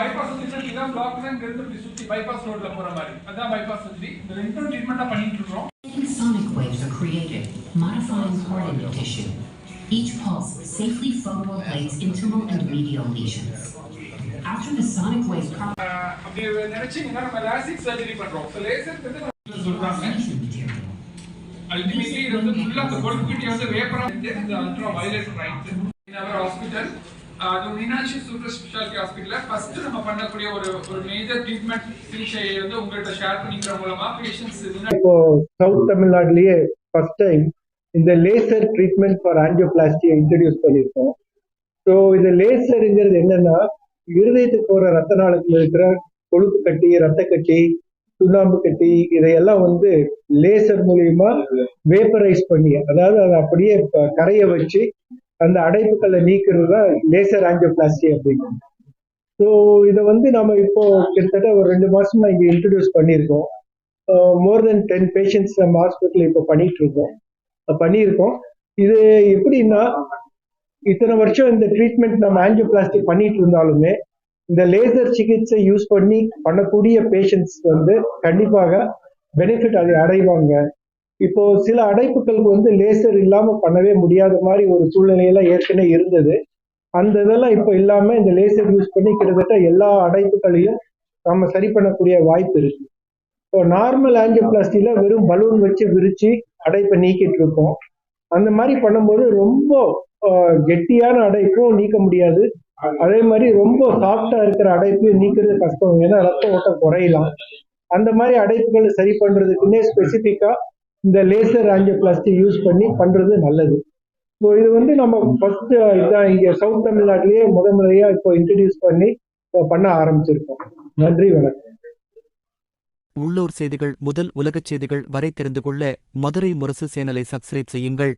bypass surgery இதான் black தான் இங்க இருந்து சுத்தி bypass ரோட்ல போற மாதிரி அதான் bypass surgery இந்த ரெண்டு ட்ரீட்மென்ட்டா பண்ணிட்டு இருக்கோம். Sonic waves are created, modifying cartilage tissue. Each pulse safely photoablates intimal and medial lesions. After the sonic wave அப்படியே நினைச்சீங்கன்னா நம்ம லாசிக் சர்ஜரி பண்றோம். So லேசர் வந்து சொல்றாங்க. Ultimately இது வந்து ஃபுல்லா அந்த கொழுப்புக்கிட்டே வந்து வேப்பரா இந்த ultra violet light in our hospital அது மீனாட்சி சூப்பர் ஸ்பெஷாலிட்டி ஹாஸ்பிடல்ல ஃபர்ஸ்ட் நம்ம பண்ணக்கூடிய ஒரு மேஜர் ட்ரீட்மெண்ட் சிகிச்சையை வந்து உங்கள்கிட்ட ஷேர் பண்ணிக்கிற மூலமா பேஷண்ட்ஸ் இப்போ சவுத் தமிழ்நாட்டிலேயே ஃபர்ஸ்ட் டைம் இந்த லேசர் ட்ரீட்மெண்ட் ஃபார் ஆஞ்சியோபிளாஸ்டியை இன்ட்ரடியூஸ் பண்ணியிருக்கோம். ஸோ இந்த லேசருங்கிறது என்னன்னா இருதயத்துக்கு போகிற ரத்த நாளத்தில் இருக்கிற கொழுப்பு கட்டி, ரத்த கட்டி, சுண்ணாம்பு கட்டி இதையெல்லாம் வந்து லேசர் மூலியமா வேப்பரைஸ் பண்ணி, அதாவது அதை அப்படியே கரைய வச்சு அந்த அடைப்புகளை நீக்கிறது தான் லேசர் ஆஞ்சியோபிளாஸ்டி அப்படிங்கிறது. ஸோ இதை வந்து நம்ம இப்போ கிட்டத்தட்ட ஒரு 2 மாசமா இங்கே இன்ட்ரடியூஸ் பண்ணியிருக்கோம். மோர் தென் 10 பேஷண்ட்ஸ் நம்ம ஹாஸ்பிட்டல் இப்போ பண்ணியிருக்கோம். இது எப்படின்னா இத்தனை வருஷம் இந்த ட்ரீட்மெண்ட் நம்ம ஆஞ்சியோபிளாஸ்டி பண்ணிட்டு இருந்தாலுமே இந்த லேசர் சிகிச்சை யூஸ் பண்ணக்கூடிய பேஷண்ட்ஸ் வந்து கண்டிப்பாக பெனிஃபிட் அதை அடைவாங்க. இப்போ சில அடைப்புகளுக்கு வந்து லேசர் இல்லாம பண்ணவே முடியாத மாதிரி ஒரு சூழ்நிலையில ஏற்கனவே இருந்தது. அந்த இதெல்லாம் இப்போ இல்லாம இந்த லேசர் யூஸ் பண்ணி கிட்டத்தட்ட எல்லா அடைப்புகளையும் நம்ம சரி பண்ணக்கூடிய வாய்ப்பு இருக்கு. இப்போ நார்மல் ஆஞ்சியோபிளாஸ்டில வெறும் பலூன் வச்சு விரிச்சு அடைப்பை நீக்கிட்டு இருக்கோம். அந்த மாதிரி பண்ணும்போது ரொம்ப கெட்டியான அடைப்பும் நீக்க முடியாது, அதே மாதிரி ரொம்ப சாஃப்டா இருக்கிற அடைப்பையும் நீக்கிறது கஷ்டம், ஏன்னா ரத்த ஓட்டம் குறையலாம். அந்த மாதிரி அடைப்புகளை சரி பண்றதுக்குன்னே ஸ்பெசிஃபிக்கா இந்த லேசர் ஆஞ்சியோபிளாஸ்டி யூஸ் பண்ணி பண்றது நல்லது. ஸோ இது வந்து நம்ம ஃபர்ஸ்ட் இதான் இங்க சவுத் தமிழ்நாட்டிலேயே முறையா இப்போ இன்ட்ரடியூஸ் பண்ண ஆரம்பிச்சிருக்கோம். நன்றி, வணக்கம். உள்ளூர் செய்திகள் முதல் உலகச் செய்திகள் வரை தெரிந்து கொள்ள மதுரை முரசு சேனலை சப்ஸ்கிரைப் செய்யுங்கள்.